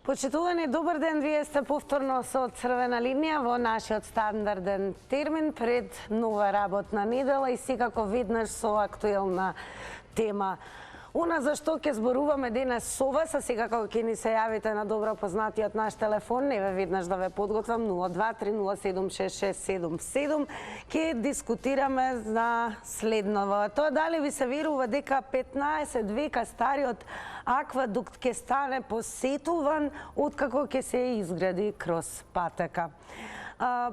Почитувани, добар ден, вие сте повторно со Црвена линија во нашиот стандарден термин пред нова работна недела и секако веднаш со актуелна тема. Она за што ќе зборуваме денес со вас, а секако ќе ни се јавите на добро познатиот наш телефон, еве веднаш да ве подготвам 0230766777, ќе дискутираме на следново. Тоа дали ви се верува дека 15 века стариот аквадукт ќе стане посетуван откако ќе се изгради кроз патека.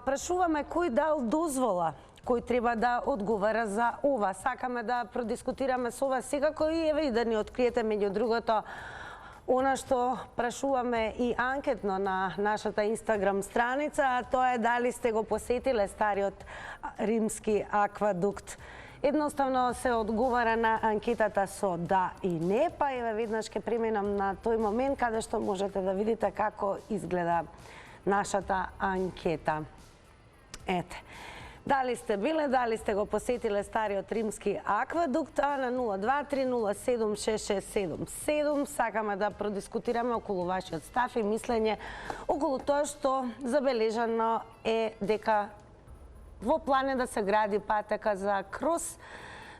Прашуваме кој дал дозвола, кој треба да одговара за ова. Сакаме да продискутираме со вас секако и еве и да ни откриете меѓу другото она што прашуваме и анкетно на нашата Инстаграм страница, а тоа е дали сте го посетиле стариот римски аквадукт. Едноставно се одговара на анкетата со да и не, па еве веднаш ќе преминам на тој момент каде што можете да видите како изгледа нашата анкета. Ете. Дали сте биле, дали сте го посетиле стариот римски аквадукт, а на 0230766777 сакаме да продискутираме околу вашиот став и мислење околу тоа што забележано е дека во план е да се гради патека за кроз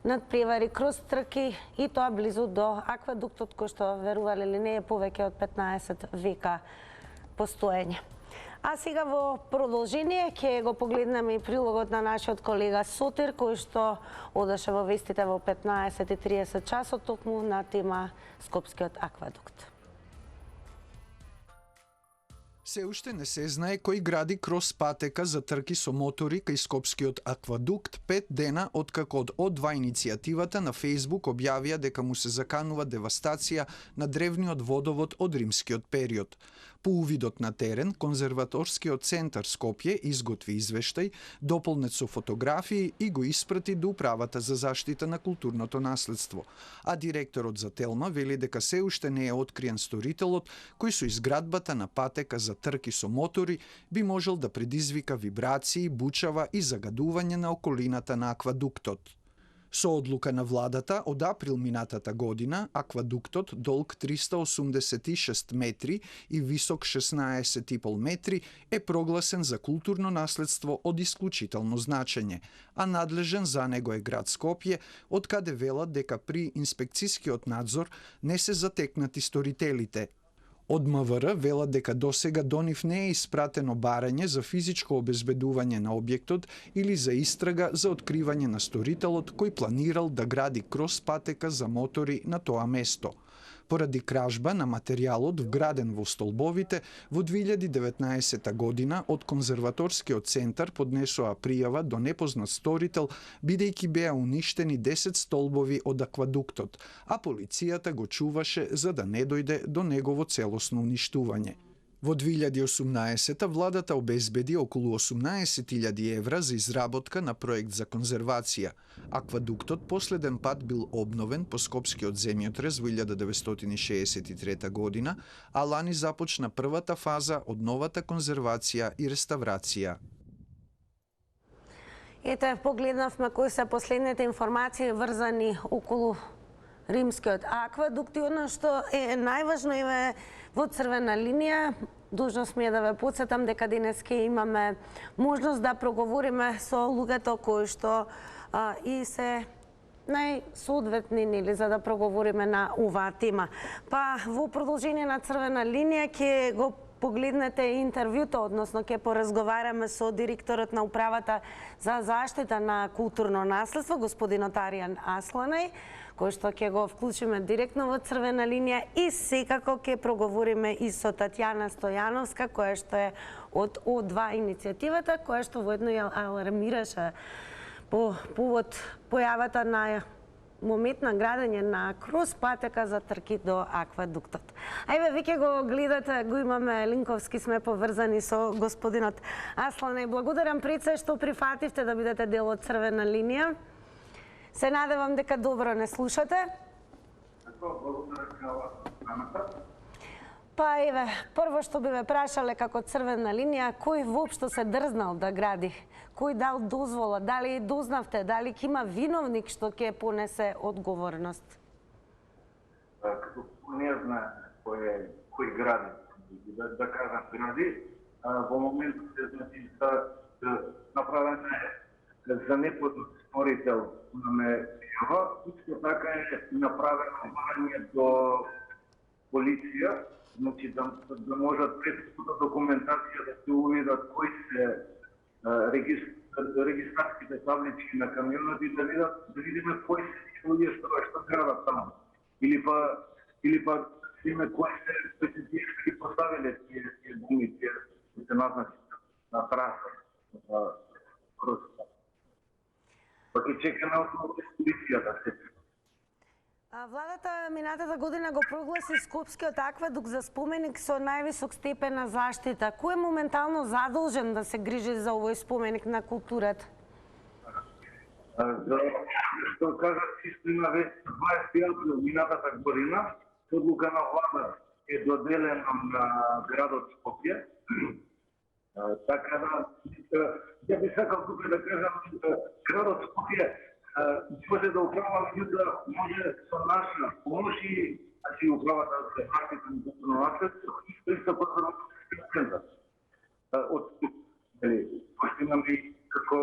надпревари, кроз трки и тоа близу до аквадуктот кој што верувале или не е повеќе од 15 века постоење. А сега во продолжение ќе го погледнеме и прилогот на нашиот колега Сотир, кој што одеше во вестите во 15:30 часот токму на тема Скопскиот аквадукт. Се уште не се знае кој гради кроз патека за трки со мотори кај Скопскиот аквадукт 5 дена откако од О2 иницијативата на Facebook објавија дека му се заканува девастација на древниот водовод од римскиот период. По увидот на терен, Конзерваторскиот центар Скопје изготви извештај, дополнет со фотографии и го испрати до Управата за заштита на културното наследство. А директорот за Телма вели дека се уште не е откриен сторителот кој со изградбата на патека за трки со мотори би можел да предизвика вибрации, бучава и загадување на околината на аквадуктот. Со одлука на владата од април минатата година, аквадуктот долг 386 метри и висок 16,5 метри е прогласен за културно наследство од исклучително значење, а надлежен за него е град Скопје, од каде велат дека при инспекцијскиот надзор не се затекнати сторителите. Од МВР велат дека досега до нив не е испратено барање за физичко обезбедување на објектот или за истрага за откривање на сторителот кој планирал да гради кроз патека за мотори на тоа место. Поради кражба на материјалот вграден во столбовите, во 2019 година од Конзерваторскиот центар поднесоа пријава до непознат сторител, бидејќи беа уништени 10 столбови од аквадуктот, а полицијата го чуваше за да не дојде до негово целосно уништување. Во 2018 владата обезбеди околу 18.000 евра за изработка на проект за конзервација. Аквадуктот последен пат бил обновен по Скопскиот земјотрес во 1963 година, а лани започна првата фаза од новата конзервација и реставрација. Ете, погледнавме кои се последните информации врзани околу римскиот аквадукт и оно што е најважно е во Црвена линија. Должна сме да ве потсетам дека денес ќе имаме можност да проговориме со луѓето кои што и се најсоодветни нели за да проговориме на оваа тема. Па во продолжение на Црвена линија ќе го погледнете интервјуто, односно ќе поразговараме со директорот на Управата за заштита на културно наследство, господинот Аријан Асланај, кој што ќе го вклучиме директно во Црвена линија и секако ќе проговориме и со Татјана Стојановска, која што е од О2 иницијативата, која што воедно ја алармираше по повод појавата на момент на градење на кроз патека за трки до аквадуктот. Ајде, веќе го гледате, го имаме линковски, сме поврзани со господинот Асланај. Благодарам пред се што прифативте да бидете дел од Црвена линија. Се надевам дека добро не слушате. Па еве, прво што би ве прашале како Црвена линија, кој воопшто се дрзнал да гради? Кој дал дозвола? Дали дознавте? Дали ќе има виновник што ќе понесе одговорност? Като не знае кој гради да кажам гради, во моментот значи направена за неподсторител ме јава, исто така е направено барање до полиција, значи да можат предходна документација да се увидат кои се регистрациите таблички на камионот и да видиме кои се луѓе што градат таму. Или па име кои се специфички поставиле тие гуми, тие се назначи на траса. Па ќе чекаме од полицијата се. Владата минатата година го прогласи Скопскиот аквадук за споменик со највисок степен на заштита. Кој е моментално задолжен да се грижи за овој споменик на културата? Што кажа система веќе 20 април минатата година, одлука на влада е доделена на градот Скопје. Така да, ја би сакал тука да кажам, градот Скопје може да управа, меѓутоа може со наша помош и управата за заштита на културно наследство и со конзерваторски центар. Од пошто имаме како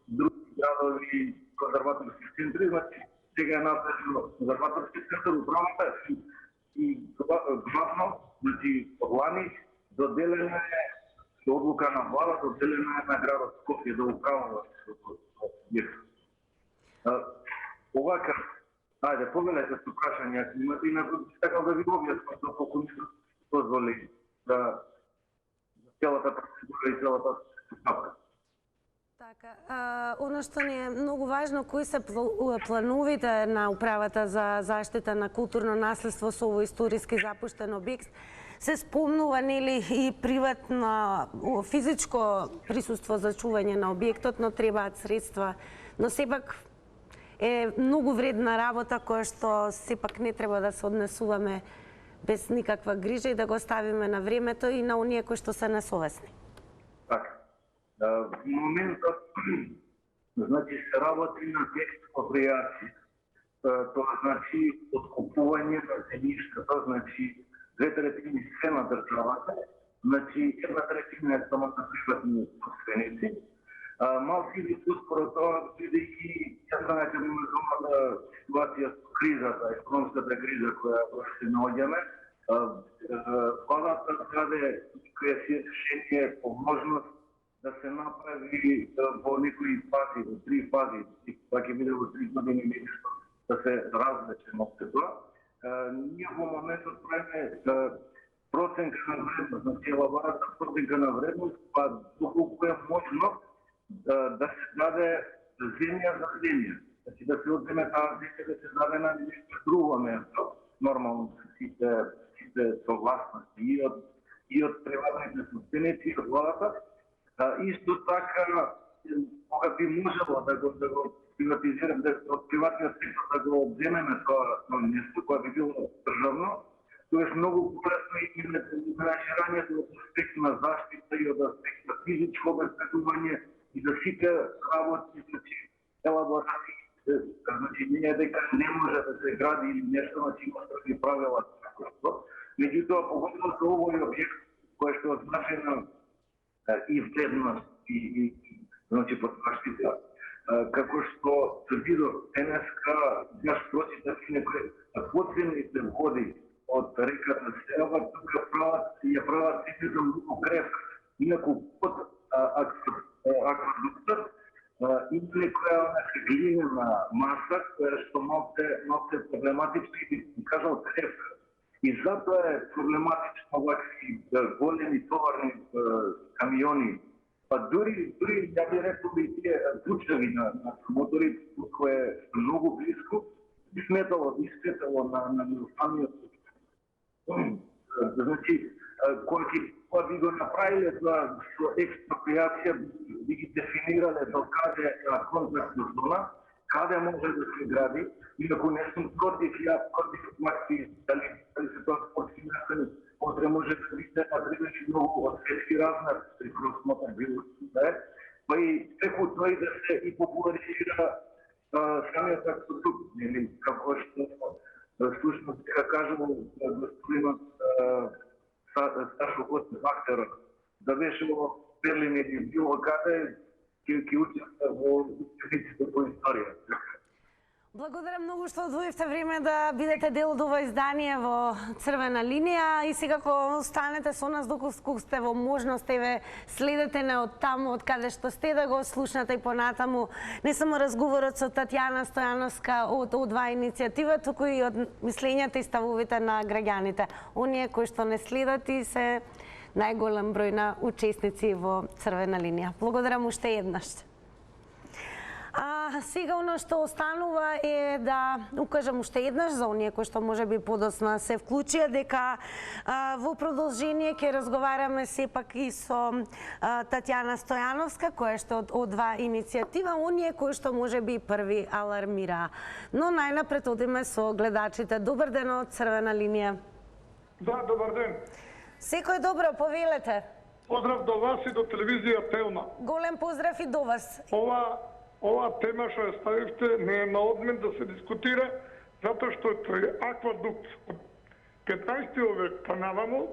други градови конзерваторски центри, значи сега е надлежно конзерваторски центар, управата и главно, значи лани доделена е со одлука на влада, доделена е на градот Скопје да управува јефто. Овака, ајде, повелете со прашања, имате и сакам да ви објаснам што колку ми дозволи за целата процедура и целата стапка. Така, оно што ни е многу важно, кои се плановите на управата за заштита на културно наследство со овој историски запуштен објект, се спомнува нели и приватно физичко присуство за чување на објектот, но требаат средства, но сепак е многу вредна работа која што сепак не треба да се однесуваме без никаква грижа и да го ставиме на времето и на оние кои што се несовесни. Така. В моментот значи се работи на експроприација. Тоа значи откупување на земјиштата, значи 2/3 се на државата, значи 1/3 е само на приватни собственици. Малку или успоро тоа, бидејќи ја знаете моменталната ситуација со кризата, економската криза која се наоѓаме, владата даде решение по можност да се направи во некои фази, во 3 фази, тоа ќе биде во 3 години нешто да се развлече моќето. Ние во моментот правиме проценка на вредност, значи елабората проценка на вредност, па доколку е можно да се даде земја за земја. Значи да се одземе таа земја да се даде на нешто друго место, нормално сите согласности и од приватните собственици, од владата. Исто така, кога би можело да го приватизираме, од приватниот сектор да го одземеме тоа место, кое би било државно, тоа е многу полесно и менаџирањето од аспект на заштита и од аспект на физичко обезбедување и за сите работи, значи елаборации, значи не е дека не може да се гради или нешто, значи има строги правила. Меѓутоа, погодно за овој објект, кој што значено и вредност и значи под заштита, како што се видов денеска, јас прочитав некои подземните води од реката Сева, тука ја прават сите многу крепка. Инаку под аквадуктот има некоја глинена маса која што малце проблематична и би кажал крепка. И затоа е проблематично вакви големи товарни камиони. Па дури ја би рекол и тие пучеви на мотори, кој е многу близко, би сметало на самиот. Значи, кога би го направиле тоа со експроприација, би ги дефинирале до каде е контактна зона, каде може да се гради, инаку не сум против, ја против вакви, дали се тоа спортски настани, може да биде например многу од светски размер, при просмотар било да е, па и преку тој да се и популаризира самиот аквадук, како што слушно дека кажувал господинот Сашо Коцев актера, да беше во Берлин или било каде, ќе учества во учениците по историја. Благодарам многу што одвоивте време да бидете дел од ова издание во Црвена линија и сега кога останете со нас доколку сте во можност еве следете не од таму од каде што сте да го слушнате и понатаму не само разговорот со Татјана Стојановска од ОДВА иницијатива, туку и од мислењата и ставовите на граѓаните. Оние кои што не следат и се најголем број на учесници во Црвена линија. Благодарам уште еднаш. Сега оно што останува е да укажам уште еднаш за оние кои што можеби подоцна се вклучија дека во продолжение ќе разговараме сепак и со Татјана Стојановска која што од ОДВА иницијатива, оние кои што можеби први алармираа. Но најнапред одиме со гледачите. Добар ден од Црвена линија. Да, добар ден. Секој добро, повелете. Поздрав до вас и до телевизија Телма. Голем поздрав и до вас. Ова тема што ја ставивте не е на одмен да се дискутира, затоа што тој аквадукт од 15 век па наваму,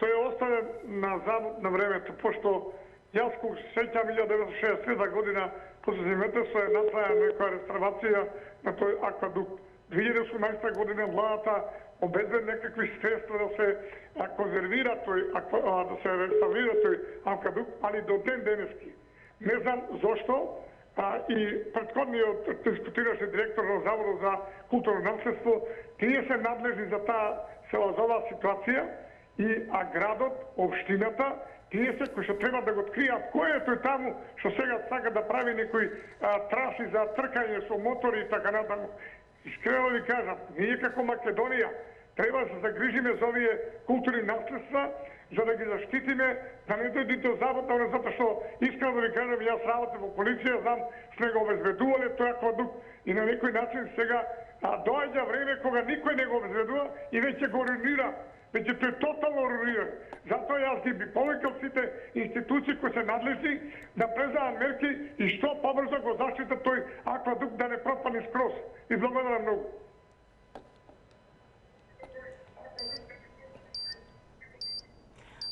тој е оставен на забуд на времето, пошто јас кога се сеќам 1967 година после земјотресот е направена некоја реставрација на тој аквадукт. 2018 година владата обезбеди некакви средства да се конзервира тој да се реставрира тој аквадукт, али до ден денески. Не знам зошто. И претходниот дискутираше директор на Заводот за културно наследство, тие се надлежни за за оваа ситуација а градот, општината, тие се кои што треба да го откријат кој е тој таму што сега сака да прави некои траси за тркање со мотори и така натаму. Искрено ви кажам, ние како Македонија треба да се загрижиме за овие културни наследства, за да ги заштитиме, да не дојде до забота, затоа што искрено да ви кажам, јас работам во полиција, знам, сме го обезбедувале тој аквадукт и на некој начин сега доаѓа време кога никој не го обезбедува и веќе го руинира, веќе тој тотално руинира. Затоа јас ги би повикал сите институции кои се надлежни да преземат мерки и што побрзо го заштитат тој аквадукт да не пропадне скроз. И благодарам многу.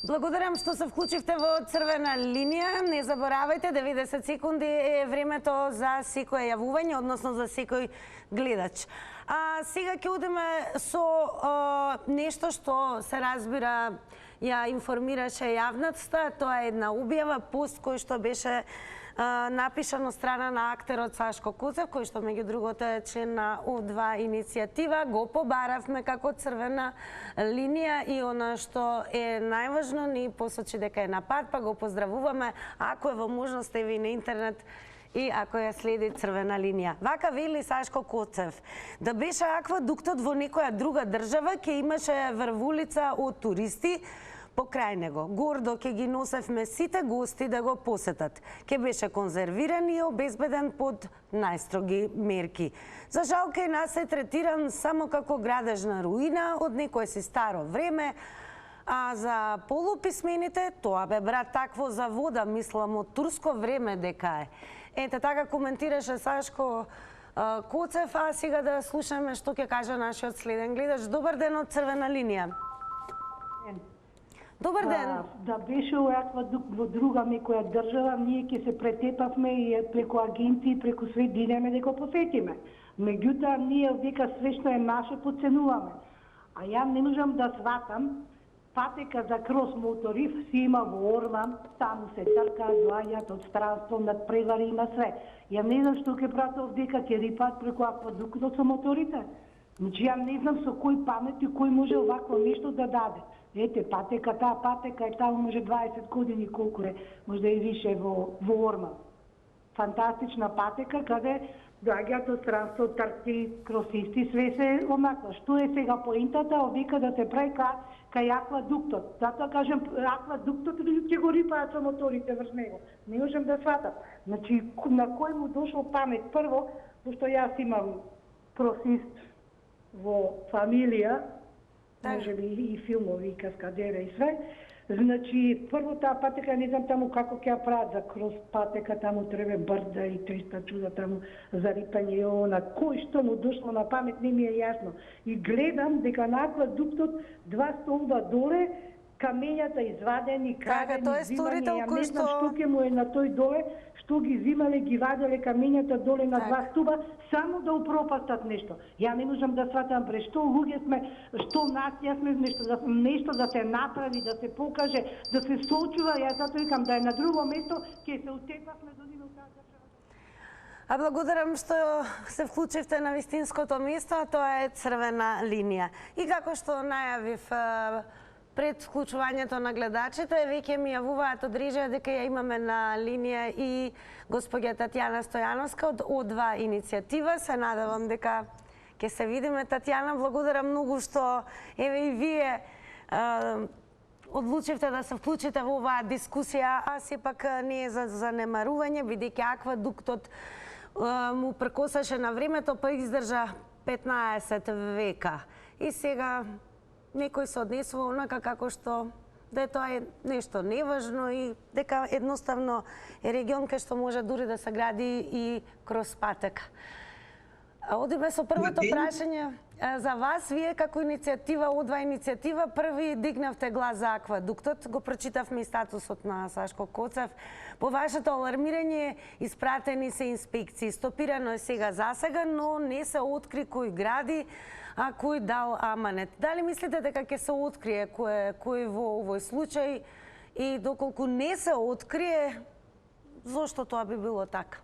Благодарам што се вклучивте во Црвена линија. Не заборавајте, 90 секунди е времето за секое јавување, односно за секој гледач. Сега ќе одиме со нешто што се разбира ја информираше јавноста. Тоа е една објава, пост кој што беше напишан од страна на актерот Сашко Коцев, кој што меѓу другото е член на ОДВА иницијатива. Го побаравме како Црвена линија и она што е најважно, ни посочи дека е на пат, па го поздравуваме. Ако е во можност, еви на интернет и ако ја следи Црвена линија. Вака вели Сашко Коцев: да беше аквадуктот во некоја друга држава, ќе имаше врвулица од туристи покрај него. Гордо ќе ги носевме сите гости да го посетат. Ќе беше конзервиран и обезбеден под најстроги мерки. За жал кај нас е третиран само како градежна руина од некое си старо време, а за полуписмените тоа бе брат такво за вода, мислам од турско време дека е. Ете така коментираше Сашко Коцев, а сега да слушаме што ќе каже нашиот следен гледач. Добар ден од Црвена линија. Добар ден. Да беше аквадукт во друга некоја држава, ние ќе се претепавме и преку агенции, преку свет дидеме да го посетиме. Меѓутоа, ние дека све што е наше подценуваме. А ја не можам да сватам, патека за крос мотори си има во Орман, таму се трка, доаѓаат од странство, над превари има све. Ја не знам што ќе пратат дека ќе рипат преку аквадуктот со моторите. Значи, ја не знам со кој памет и кој може овакво нешто да даде. Ете, патека, таа патека е таму може 20 години колку е, може да и више во Орман. Фантастична патека, каде доаѓаат од странство, трки, кросисти, све се онакво. Што е сега поентата, овика да се прави кај аквадуктот. Затоа кажем, аквадуктот ќе го рипаат со моторите врз него. Не можам да сватам. Значи, на кој му дошол памет? Прво, пошто јас имам кросист во фамилија, може би и филмови, и каскадера и све. Значи, прво таа патека, не знам таму како ќе ја прават за крос патека, таму треба брда и 300 чуда таму за рипање и она. Кој што му дошло на памет не ми е јасно. И гледам дека на аквадуктот 2 столба доле, камењата извадени, крадени, тоа е зимање, сторител ја кој не знам што- што ќе му е на тој доле, што ги зимале, ги ваделе камењата доле на Така. два стуба, само да упропастат нешто. Ја не можам да сватам пре што луѓе сме, што нација сме, нешто да се направи, да се покаже, да се соочува, јас затоа викам да е на друго место, ќе се утепавме до нивно таа држава. А благодарам што се вклучивте на вистинското место, а тоа е црвена линија. И како што најавив пред вклучувањето на гледачите, веќе ми јавуваат од Рижа дека ја имаме на линија и госпоѓа Татјана Стојановска од О2 иницијатива. Се надевам дека ќе се видиме. Татјана, благодарам многу што еве и вие одлучивте да се вклучите во оваа дискусија, а сепак не е за занемарување, бидејќи аквадуктот му прекосаше на времето, па издржа 15 века. И сега некој се однесува онака како што да е тоа нешто неважно и дека едноставно е регион кај што може дури да се гради и кроз патека. Одиме со првото прашање за вас. Вие како иницијатива, О2 иницијатива, први дигнавте глас за аквадуктот. Го прочитавме и статусот на Сашко Коцев. По вашето алармирање испратени се инспекции. Стопирано е сега засега, но не се откри кој гради, а кој дал аманет. Дали мислите дека ќе се открие кој во овој случај и доколку не се открие, зошто тоа би било така?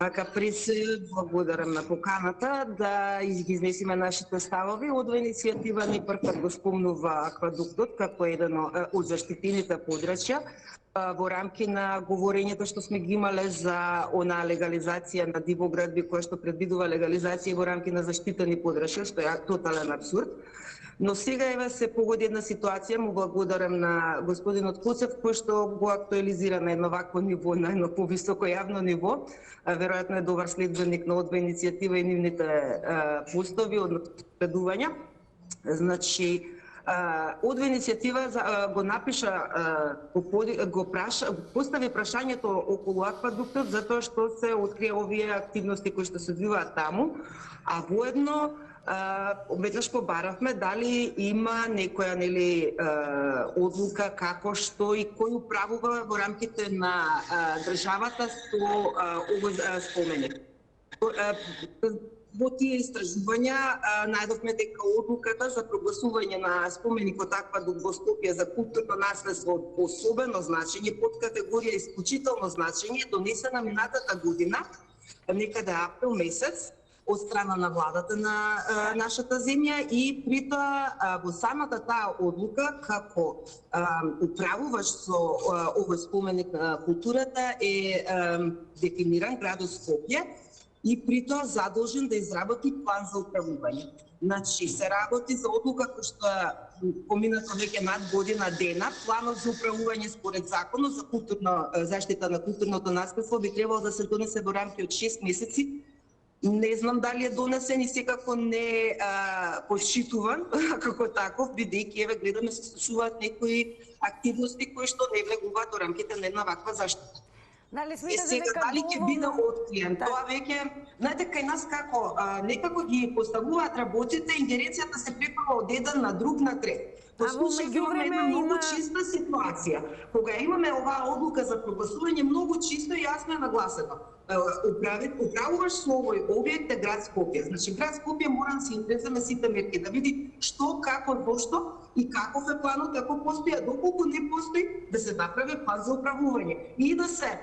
Така, пред се благодарам на поканата да ги изнесиме нашите ставови. Од иницијатива ни првпат го спомнува аквадуктот како еден од заштитените подрачја во рамки на говорењето што сме ги имале за она легализација на дивоградби која што предвидува легализација во рамки на заштитени подрачја, што е тотален абсурд. Но сега еве се погоди една ситуација, му благодарам на господинот Коцев кој што го актуализира на едно вакво ниво, на едно повисоко јавно ниво. Веројатно е добар следбеник на О2 иницијатива и нивните постови, односно следувања. Значи, О2 иницијатива го напиша, постави прашањето околу аквадуктот затоа што се открија овие активности кои што се одвиваат таму, а воедно веднаш побаравме дали има некоја одлука како што и кој управува во рамките на државата со овој споменик. Во тие истражувања најдовме дека одлуката за прогласување на споменикот аквадукт во Скопје за културно наследство од особено значење, под категорија исклучително значење, донесена минатата година, некаде април месец, од страна на владата на нашата земја и при тоа во самата таа одлука како управувач со овој споменик на културата е дефиниран градот Скопје и при тоа задолжен да изработи план за управување. Значи се работи за одлука која што поминато веќе над година дена. Планот за управување според законот за заштита на културното наследство би требало да се донесе во рамки од 6 месеци. Не знам дали е донесен и секако не е посчитуван како таков, бидејќи еве гледаме се случуваат некои активности кои што не влегуваат во рамките на една ваква заштита. Дали смятате сега дека дали ќе биде откриен? Тоа веќе, знаете, кај нас како некако ги поставуваат работите, ингеренцијата се препава од еден на друг на трет. Во случај имаме една многу чиста ситуација. Кога имаме оваа одлука за прогласување, многу чисто и јасно е нагласено. Управуваш со овој објект е град Скопје. Значи град Скопје мора да се интересаме сите мерки, да види што, како, зошто и каков е планот, ако постои, а доколку не постои, да се направи план за управување и да се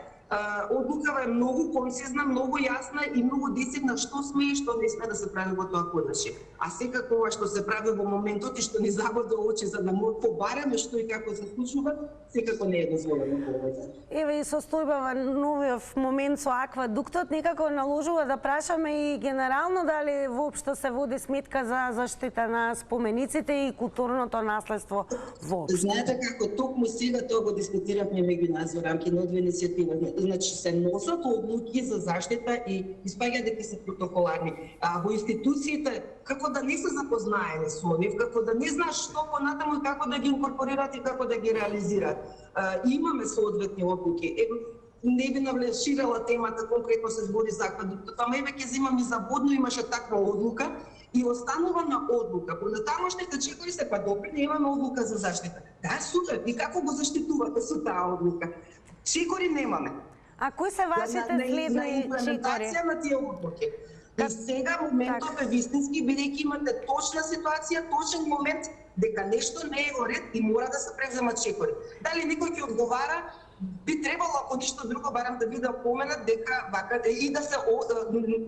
одлукава е многу концизна, многу јасна и многу десетна што сме и што не сме да се прави во тоа подрачје. А секако ова што се прави во моментот и што ни забода очи за да му побараме што и како се случува, секако не е дозволено повеќе. Еве и состојбава новиот момент со аквадуктот некако наложува да прашаме и генерално дали воопшто се води сметка за заштита на спомениците и културното наследство воопшто. Знаете како токму сега тоа го дискутиравме меѓу нас во рамки на О2 иницијатива. Значи се носат одлуки за заштита и испаѓа дека се протоколарни. А во институциите како да не се запознаени со нив, како да не знаат што понатаму и како да ги инкорпорираат и како да ги реализираат. Имаме соодветни одлуки. Не би навлеширала темата, конкретно се збори за аквадуктот, ама еве ќе земам и за водно, имаше таква одлука и останува на одлука. Понатамошните чекори се па добри, немаме одлука за заштита. Да, супер, и како го заштитувате со таа одлука? Чекори немаме. А кои се вашите следни на имплементација на тие одлуки. И сега моментот е вистински, бидејќи имате точна ситуација, точен момент дека нешто не е во ред и мора да се преземат чекори. Дали некој ќе одговара, би требало, ако ништо друго, барам да биде опоменат дека вака и да се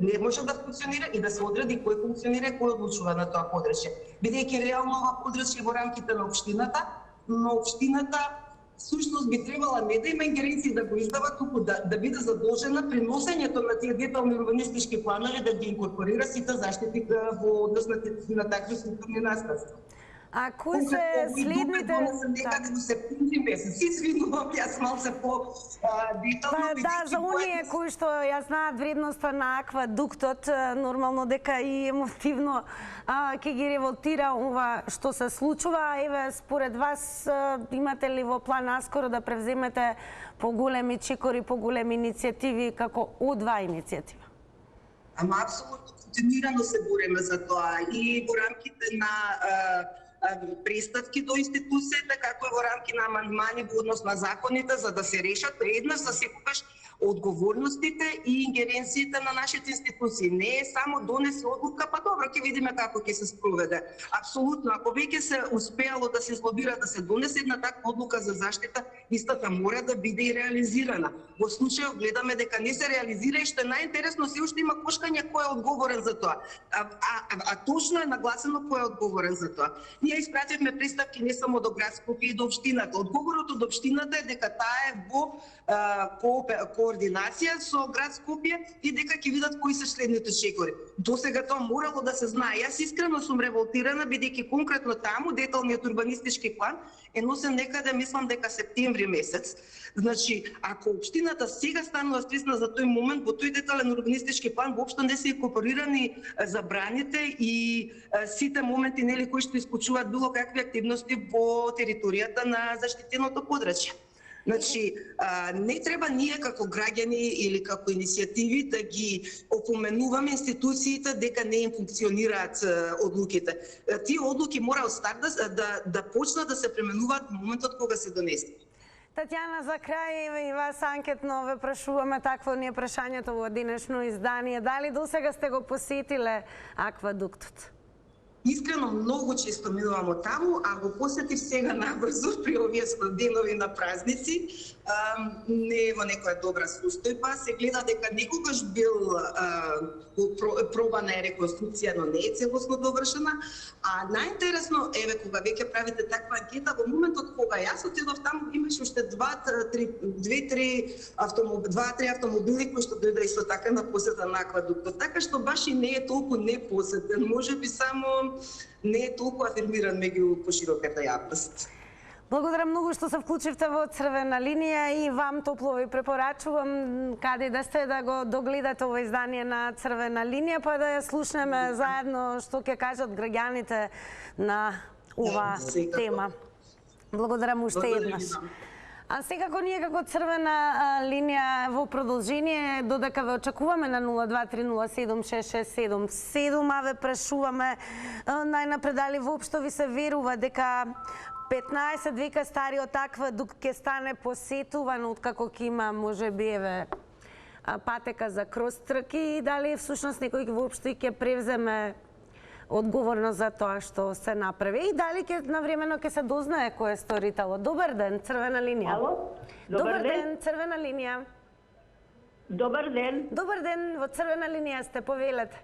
не може да функционира и да се одреди кој функционира и кој одлучува на тоа подрачје. Бидејќи реално ова подрачје во рамките на општината, но општината всушност би требала не да има ингеренции да го издава, туку да биде задолжена при носењето на тие детални урбанистички планови да ги инкорпорира сите заштити во однос на такви структурни наставства. А кои се следните... Некаде до септември месец. Извинувам, јас малце по-детално. Да, за оние кои што ја знаат вредноста на аквадуктот, нормално дека и емотивно ќе ги револтира ова што се случува. Еве, според вас, имате ли во план наскоро да превземете поголеми чекори, поголеми иницијативи како О2 иницијатива? Ама апсолутно континуирано се бориме за тоа и во рамките на представки до институцијата, како и во рамки на амандмани во однос на законите, за да се решат еднаш за секогаш одговорностите и ингеренциите на нашите институции. Не е само донесе одлука, па добро, ќе видиме како ќе се спроведе. Апсолутно, ако веќе се успеало да се излобира да се донесе една таква одлука за заштита, истата мора да биде и реализирана. Во случајот гледаме дека не се реализира и што е најинтересно, се уште има кошкање кој е одговорен за тоа. А точно е нагласено кој е одговорен за тоа. Ние испративме представки не само до град Скопје и до општината. Одговорот од општината е дека таа е во координација со град Скопје и дека ќе видат кои се следните чекори. Досега тоа морало да се знае. Јас искрено сум револтирана, бидејќи конкретно таму деталниот урбанистички план е носен некаде, мислам дека септември месец. Значи, ако општината сега станува свесна за тој момент, во тој детален урбанистички план воопшто не се инкорпорирани забраните и сите моменти нели кои што исклучуваат било какви активности во територијата на заштитеното подрачје. Значи, не треба ние како граѓани или како иницијативи да ги опоменуваме институциите дека не им функционираат одлуките. Тие одлуки мора од старт да почнат да се применуваат во моментот кога се донесени. Татјана, за крај и вас анкетно ве прашуваме, такво ни е прашањето во денешно издание. Дали досега сте го посетиле аквадуктот? Искрено многу често минувам од таму, а го посетив сега набрзо при овие денови на празници. Не е во некоја добра состојба. Се гледа дека некогаш бил пробана е реконструкција, но не е целосно довршена. А најинтересно, еве, кога веќе правите таква анкета, во моментот кога јас отидов таму, имаше уште 2-3 автомобили кои што дојде исто така на посета на аквадуктот. Така што баш и не е толку непосетен, можеби само не е толку афирмиран меѓу пошироката јавност. Благодарам многу што се вклучивте во Црвена линија и вам топло ви препорачувам каде да сте да го догледате ова издание на Црвена линија, па да ја слушнеме заедно што ќе кажат граѓаните на ова тема. Благодарам уште еднаш. А секако ние како Црвена линија во продолжение, додека ве очекуваме на 0230766777, а ве прашуваме најнапред дали воопшто ви се верува дека 15 века стариот аквадукт ќе стане посетуван откако ќе има можеби еве патека за крос-трки и дали всушност некој воопшто ќе превземе одговорност за тоа што се направи и дали ќе навремено ќе се дознае кој е сторителот. Добар ден, Црвена линија. Ало? Добар ден, Црвена линија. Добар ден. Добар ден, во Црвена линија сте, повелете.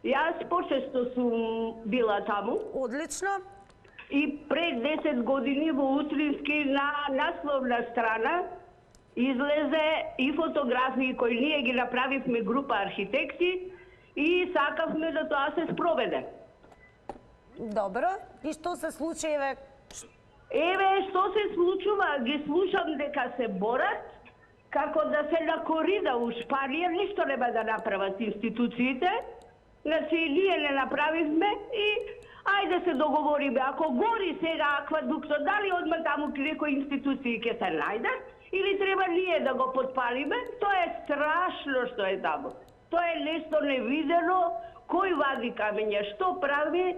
Јас почесто сум била таму. Одлично. И пред 10 години во утрински на насловна страна излезе и фотографии кои ние ги направивме група архитекти и сакавме да тоа се спроведе. Добро. И што се случи, еве? Еве, што се случува, ги слушам дека се борат, како да се на корида у Шпанија, ништо нема да направат институциите. Значи, ние не направивме и ајде се договориме. Ако гори сега аквадуктот, дали одма таму некои институции ќе се најдат, или треба ние да го подпалиме? Тоа е страшно што е таму. Тоа е нешто невидено, кој вади камења, што прави,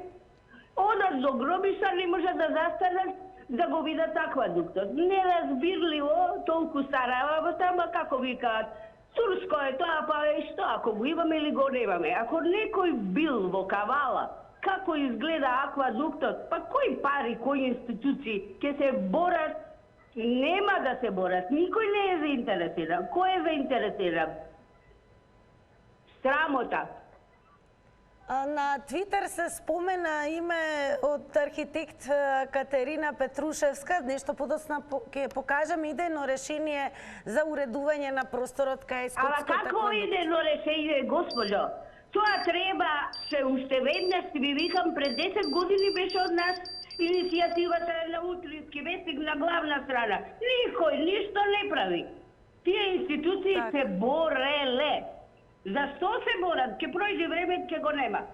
одат до гробиша, не може да застанат да го видат аквадуктот. Неразбирливо, толку стара работа, ама како викаат, турско е тоа, па и што, ако го имаме или го немаме. Ако некој бил во Кавала, како изгледа аквадуктот, па кои пари, кои институции ќе се борат, нема да се борат. Никој не е заинтересиран. Кој е заинтересиран? Срамота. На Твитер се спомена име од архитект Катерина Петрушевска. Нешто подоцна ќе покажам идејно решение за уредување на просторот кај Скопскиот аквадукт. Ама како идејно решение, госпожо? Тоа треба се уште веднаш, ви викам, пред 10 години беше од нас иницијативата на Утрински вестник на главна страна. Никој ништо не прави. Тие институции се бореле. Зашто се борат? Ке пројде време, ке го нема.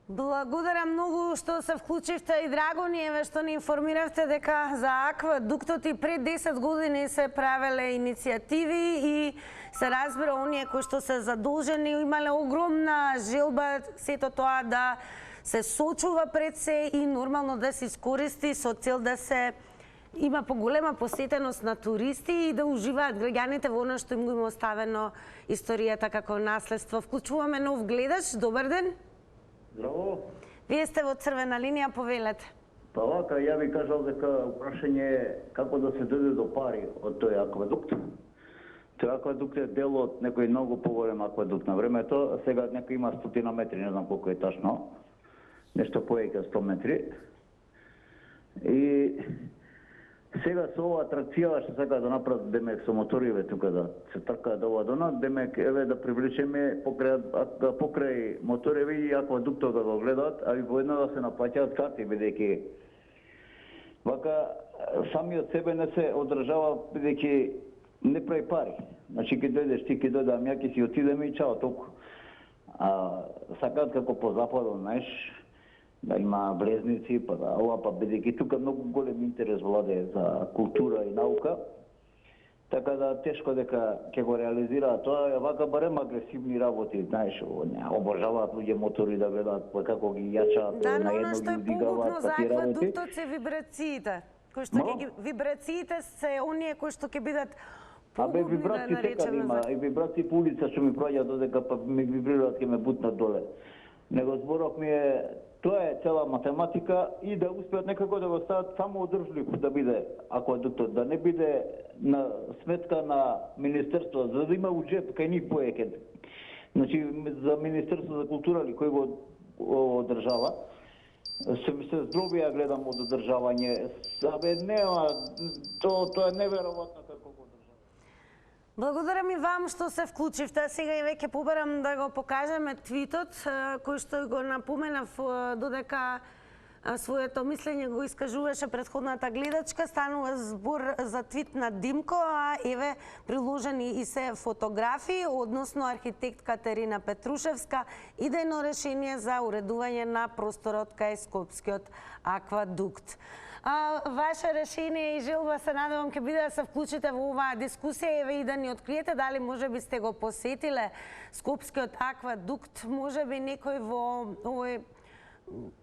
Благодарам многу што се вклучивте и драго ни е што ни информиравте дека за аквадуктот и пред 10 години се правеле иницијативи и се разбира оние кои што се задолжени имале огромна желба сето тоа да се сочува пред се и нормално да се искористи со цел да се има поголема посетеност на туристи и да уживаат граѓаните во она што им го има оставено историјата како наследство. Вклучуваме нов гледач. Добар ден. Здраво. Вие сте во црвена линија, повелете. Па вака, ја би кажал дека прашање е како да се дојде до пари од тој аквадукт. Тој аквадукт е дел од некој многу поголем аквадукт на времето. Сега некој има 100 метри, не знам колку е тачно. Нешто повеќе 100 метри. И сега со ова атракција што сака да направат демек со моториве тука да се тркаат ова дона, демек еве да привлечеме покрај моториве и аквадуктот да го гледаат, а и воедно да се наплаќаат карти, бидејќи вака самиот себе не се одржава, бидејќи не прави пари. Значи ќе дојдеш ти, ќе дојдам ја, ќе си отидеме и чао толку. А сакаат како по западот, знаеш, да има влезници, па да ова, па бидејќи тука многу голем интерес владее за култура и наука, така да тешко дека ќе го реализираат тоа, вака барем агресивни работи, знаеш, обожаваат луѓе мотори да гледаат како ги јачаат на едно ги удигаваат, за аквадуктот се вибрациите, кои што ќе вибрациите се оние кои што ќе бидат погубни, да наречеме. Има и вибрации по улица што ми проаѓаат додека па ми вибрираат ќе ме бутнат доле. Него зборов ми е тоа е цела математика и да успеат некако да го стават само одржлив да биде аквадуктот, да не биде на сметка на Министерство, за да има у джеп кај нив поеќе. Значи за Министерство за култура ли кој го одржава, се здробија гледам од одржавање. Абе нема, тоа е неверојатно како го одржава. Благодарам и вам што се вклучивте. Сега и веќе побарам да го покажеме твитот, кој што го напоменав додека своето мислење го искажуваше претходната гледачка. Станува збор за твит на Димко, а еве приложени и се фотографии, односно архитект Катерина Петрушевска, идејно решение за уредување на просторот кај Скопскиот аквадукт. Ваше решение и желба се надевам ќе биде да се вклучите во оваа дискусија, еве и да ни откриете дали можеби сте го посетиле Скопскиот аквадукт, можеби некој во овој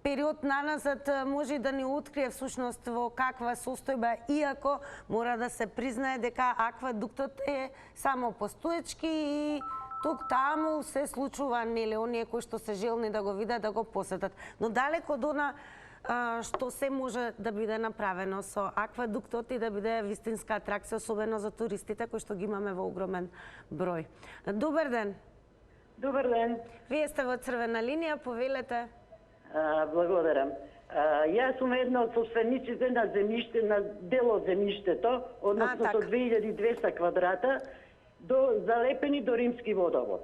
период наназад може да ни открие всушност во каква состојба, иако мора да се признае дека аквадуктот е само постоечки и тук таму се случува, нели, оние кои што се желни да го видат, да го посетат. Но далеко до на што се може да биде направено со аквадуктот и да биде вистинска атракција, особено за туристите кои што ги имаме во огромен број. Добар ден. Добар ден. Вие сте во црвена линија, повелете. Благодарам. Јас сум една од собствениците на земјиште, на дел од земјиштето, односно со 2200 квадрата, залепени до Римски водовод.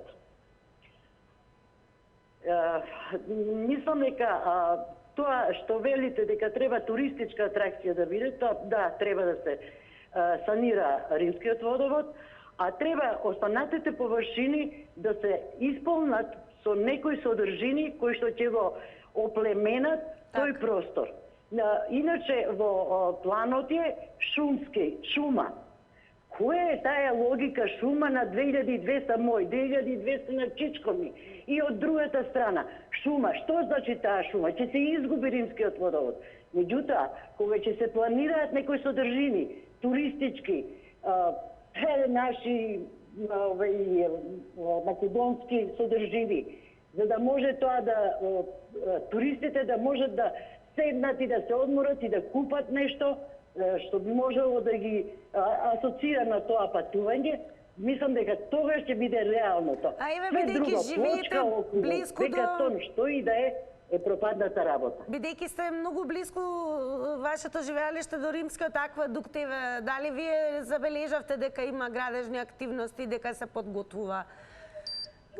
Мислам дека тоа што велите дека треба туристичка атракција да биде, тоа да, треба да се санира Римскиот водовод, а треба останатите површини да се исполнат со некои содржини кои што ќе го оплеменат тој простор. Иначе во планот е шума. Која е таа логика шума на 2200 мој, 2200 на Чичко ми и од другата страна шума? Што значи таа шума? Ќе се изгуби римскиот водовод. Меѓутоа, кога ќе се планираат некои содржини, туристички, наши македонски содржини, за да може тоа да туристите да можат да седнат и да се одморат и да купат нешто што би можело да ги асоцира на тоа патување, мислам дека тогаш ќе биде реалното. А еве, бидејќи живеете близко до Декатон, што и да е пропадната работа. Бидејќи сте многу близко вашето живеалиште до римскиот аквадукт, еве, дали вие забележавте дека има градежни активности, дека се подготвува?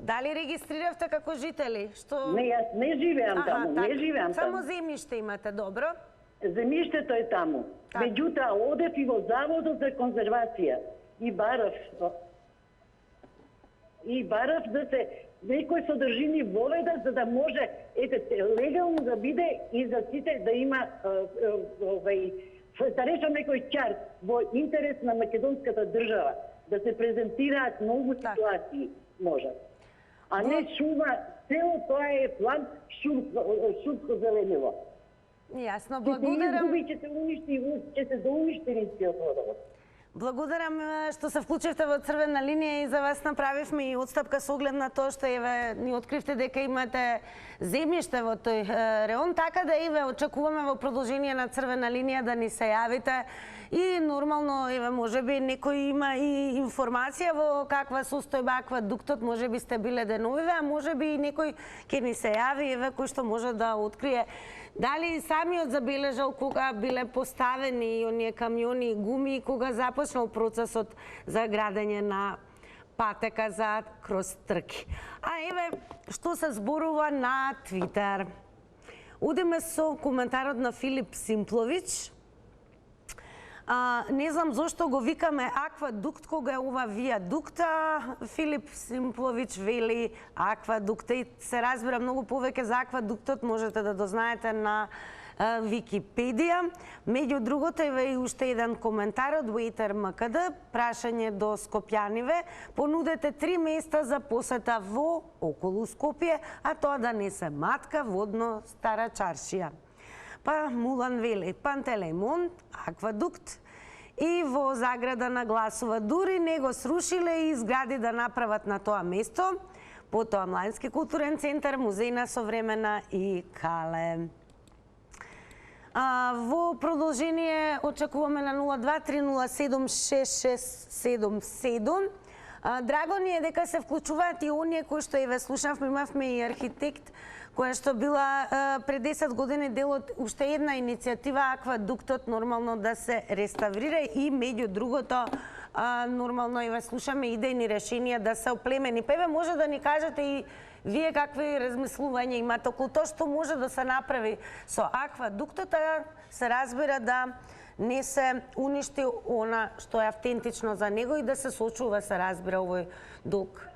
Дали регистриравте како жители? Што... Не, јас не живеам таму, не живеам таму. Само земјиште имате, добро? Земјиштето е таму. Меѓутоа, одев и во Заводот за конзервација и барав да се некои содржини воведат за да може легално да биде и за сите да има да речам некој чар во интерес на македонската држава, да се презентираат многу ситуации може. А не шума, цело тоа е план шумско зеленило. Јасно, благодарам. Ќе се доуништи римскиот водовод. Благодарам што се вклучивте во Црвена линија и за вас направивме и отстапка со оглед на тоа што еве ни откривте дека имате земјиште во тој реон, така да еве очекуваме во продолжение на Црвена линија да ни се јавите и нормално еве можеби некој има и информација во каква состојба аквадуктот, можеби сте биле деновиве, а можеби и некој ќе ни се јави еве кој што може да открие дали самиот забележал кога биле поставени оние камиони и гуми, кога започнал процесот за градење на патека за кроз трки. А еве што се зборува на Твитер. Одиме со коментарот на Филип Симплович. Не знам зошто го викаме аквадукт кога е ова виадукта. Филип Симплович вели аквадукта и се разбира многу повеќе за аквадуктот можете да дознаете на Википедија. Меѓу другото е и уште еден коментар од Waiter МКД, прашање до скопјаниве, понудете 3 места за посета во околу Скопје, а тоа да не се Матка, Водно, Стара Чаршија. Па Мулан вели Пантелеймон, аквадукт и во заграда нагласува дури не го срушиле и изгради да направат на тоа место, потоа Младински културен центар, музејна современа и Кале. Во продолжение очекуваме на 02-307-6677. Драго ни е дека се вклучуваат и оние кои што еве слушавме, имавме и архитект која што била пред 10 години дел од уште една иницијатива аквадуктот нормално да се реставрира и меѓу другото нормално еве слушаме идејни решенија да се оплемени. Па еве може да ни кажете и вие какви размислувања имате околу тоа што може да се направи со аквадуктот, а се разбира да не се уништи она што е автентично за него и да се сочува, се разбира, овој долг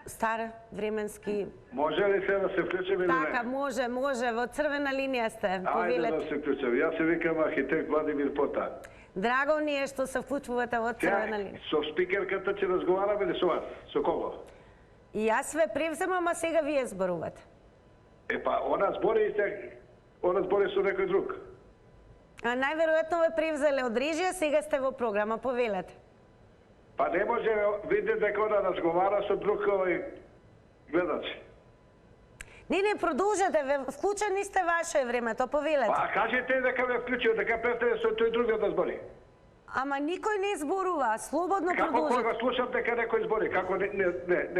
стар временски. Може ли се да се вклучим или не? Така, може, во Црвена линија сте. Ајде да се вклучим. Јас се викам архитект Владимир Пота. Драго ни е што се вклучувате во Црвена линија. Со спикерката ќе разговараме или со вас? Со кого? И јас ве превземам, а сега вие зборувате. Па, она збори со некој друг. Најверојатно ве превзеле од режија, сега сте во програма, повелете. Па не може види дека она разговара со друг гледачи. Не, продолжете, ве вклучени сте, ваше времето, повелете. Па кажете дека ве вклучил, дека престане со тој другиот да збори. Ама никој не зборува, слободно продолжете. Како кога слушам дека некој збори, како некој не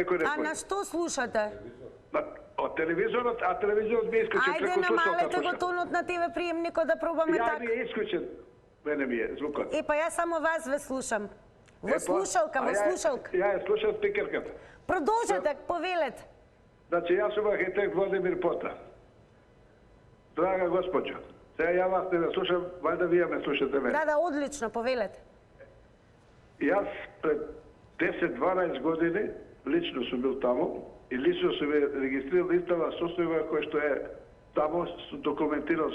збори. А на што слушате? Од телевизорот, а телевизорот ми е исклучен преку слушалка. Ајде, намалете го тонот на ТВ приемникот да пробаме така. Ја ми е исклучен, мене ми е звукот. Па јас само вас ве слушам. Во слушалка. Ја ја слушам спикерката. Продолжете, повелете. Значи, јас сум архитект Владимир Пота. Драга госпоđo, сега ја вас не ме слушам, вајда вие ме слушате мене. Да, одлично, повелете. Јас пред 10-12 години лично сум бил таму и лично сум регистрирал истава состојба која што е таму, сум документирал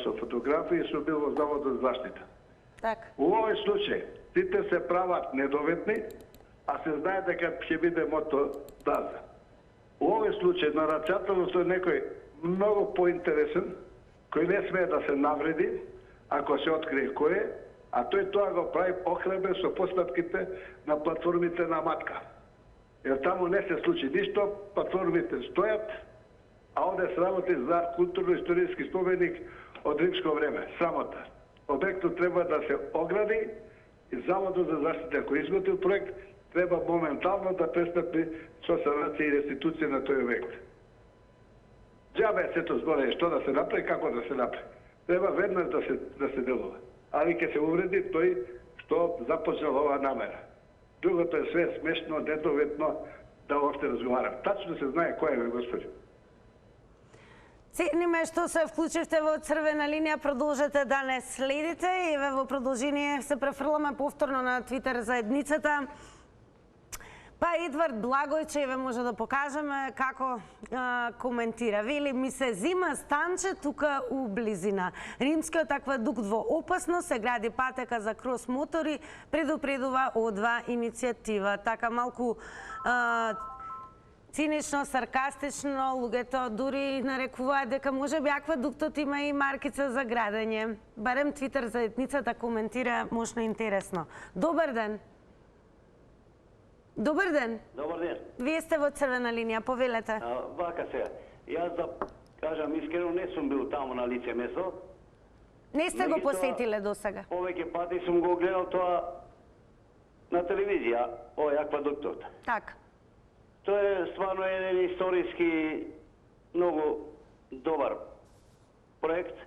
со фотографии и сум бил во Заводот за заштита. Така. У овој случај сите се прават недоветни, а се знае дека ќе биде мотодаза. У овој случај нарачателот е некој многу поинтересен, кој не смее да се навреди, ако се открие кој е, а тој тоа го прави охлебен со постапките на платформите на матка. Jer таму не се случи ништо, платформите стојат, а овде се работи за културно-историјски споменик од римско време. Срамота. Обектот треба да се огради и Заводот за заштита, ако изготвил проект, треба моментално да пристапи со санација и реституција на тој обект. Џабе сето зборење што да се направи, како да се направи. Треба веднаш да се делува. Али ќе се увреди тој што започнал оваа намера. Другото е све смешно, недоветно да още разговарам. Тачно се знае кој е, господи. Цениме што се вклучивте во Црвена линија, продолжете да не следите и во продолжение се префрламе повторно на Твитер заедницата. Па Едвард Благојче може да покажеме како коментира. Вели, ми се зима станче тука у близина. Римскиот аквадукт во опасност, се гради патека за крос мотори, предупредува одва иницијатива. Така малку цинично, саркастично, луѓето дури нарекуваат дека можеби аквадуктот има и маркица за градење. Барем Твитер заедницата коментира мощно интересно. Добар ден. Добар ден. Добар ден. Вие сте во Црвена линија, повелете. Вака сега. Јас да кажам искрено не сум бил таму на лице место. Не сте го посетиле до сега? Повеќе пати сум го гледал тоа на телевизија, овој аквадуктот. Така. Тоа е стварно еден историски многу добар проект.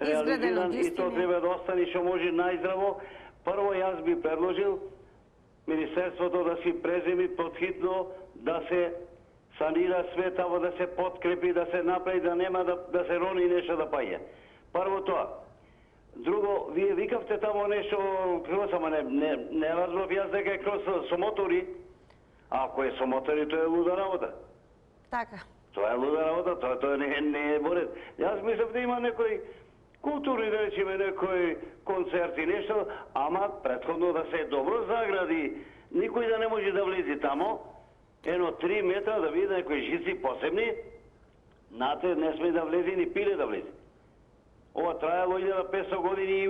Реализиран и тоа треба да остане што може најздраво. Прво јас би предложил Министерството да си преземи подхитно да се санира све тамо, да се подкрепи, да се направи, да нема да се рони нешто да паѓа. Прво тоа. Друго, вие викавте тамо нешто крос, ама не разбрав јас дека е крос со мотори. Ако е со мотори, тоа е луда работа. Така. Тоа е луда работа, тоа не е борет. Јас мислам да има некој културни, да речеме, некој концерт и нешто, ама претходно да се добро загради, никој да не може да влезе тамо, едно 3 метра да види некои жици посебни, нате не сме да влезе ни пиле да влезе. Ова трајало 1500 години и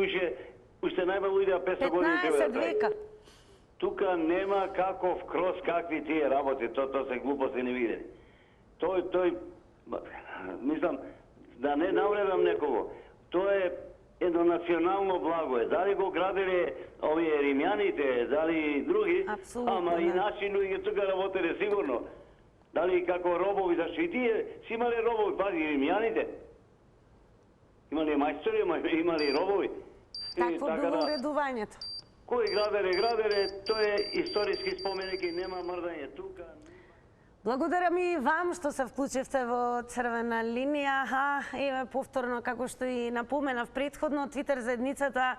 уште најмало 1500 години треба да 15 века. Тука нема каков крос, какви тие работи, тоа се глупости не видени. Тој, мислам, да не навредам некого, тоа е едно национално благо е. Дали го граделе овие римјаните, дали други, ама и наши луѓе тука работеле сигурно. Дали како робови, зашто и тие си имале робови, пази римјаните. Имале мајстори, имале робови. Какво било уредувањето? Кој граделе, тоа е историски споменик и нема мрдање тука. Благодарам и вам што се вклучивте во Црвена линија. Еве повторно, како што и напоменав претходно, Твитер заедницата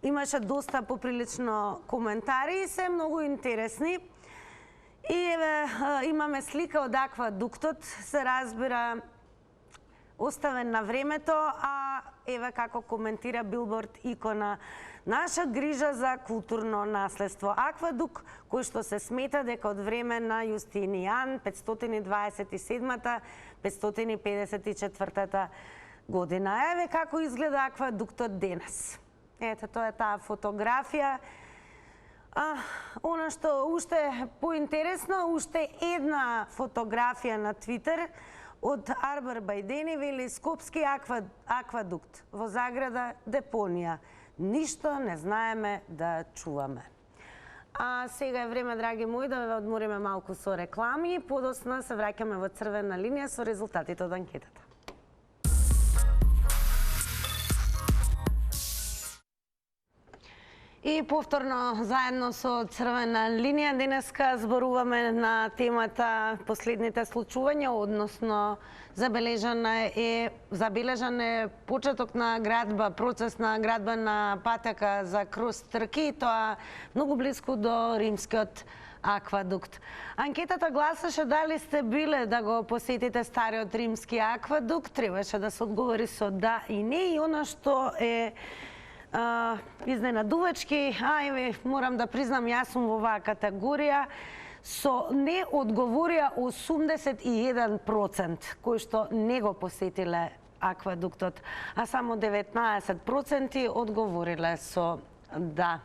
имаше доста поприлично коментари и се многу интересни. И еве имаме слика од аквадуктот, се разбира оставен на времето, а еве како коментира билборд икона: наша грижа за културно наследство. Аквадук кој што се смета дека од време на Јустинијан 527-554 година. Еве како изгледа аквадуктот денес. Ето, тоа е таа фотографија. Она што уште поинтересно, уште една фотографија на Твитер од Арбар Бајдени, вели Скопски аквадукт во заграда депонија. Ништо не знаеме да чуваме. А сега е време, драги мои, да ве одмориме малку со реклами. Подоцна се враќаме во Црвена линија со резултатите од анкетата. И повторно заедно со Црвена линија денеска зборуваме на темата последните случувања, односно забележан е почеток на градба, процес на градба на патека за крос трки, тоа многу близко до римскиот аквадукт. Анкетата гласаше дали сте биле да го посетите стариот римски аквадукт, требаше да се одговори со да и не, и она што е изненадувачки, морам да признам, јас сум во оваа категорија, со не одговорија 81% кои што не го посетиле аквадуктот, а само 19% одговориле со да.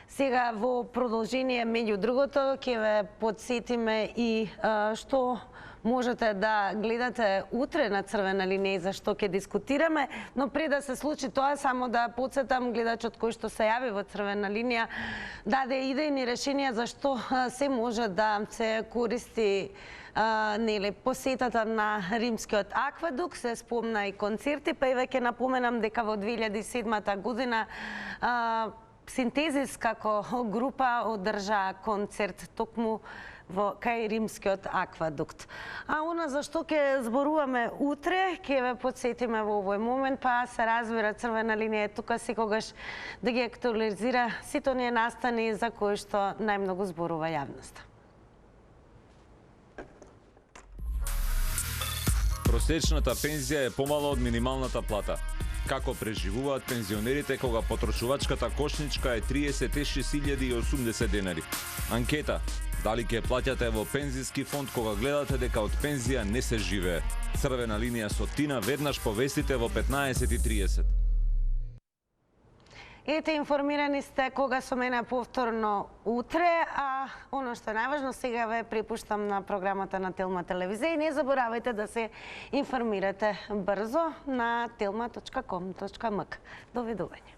Сега во продолжение, меѓу другото, ќе ве подсетиме и што можете да гледате утре на Црвена линија и за што ќе дискутираме, но пред да се случи тоа, само да подсетам гледачот кој што се јави во Црвена линија, даде идејни решенија за што се може да се користи посетата на Римскиот аквадукт, се спомна и концерти, па и веќе напоменам дека во 2007 година Синтезис како група одржа концерт токму кај Римскиот аквадукт. А она за што ќе зборуваме утре, ќе ве подсетиме во овој момент, па се разбира, Црвена линија е тука секогаш да ги актуализира сите оние настани за кои што најмногу зборува јавноста. Просечната пензија е помала од минималната плата. Како преживуваат пензионерите кога потрошувачката кошничка е 36.080 денари? Анкета: дали ќе плаќате во пензиски фонд кога гледате дека од пензија не се живее? Црвена линија со Тина веднаш по вестите во 15:30. Ете, информирани сте кога со мене повторно утре, а оно што е најважно, сега ве препуштам на програмата на Телма телевизија и не заборавајте да се информирате брзо на telma.com.mk. Довидување.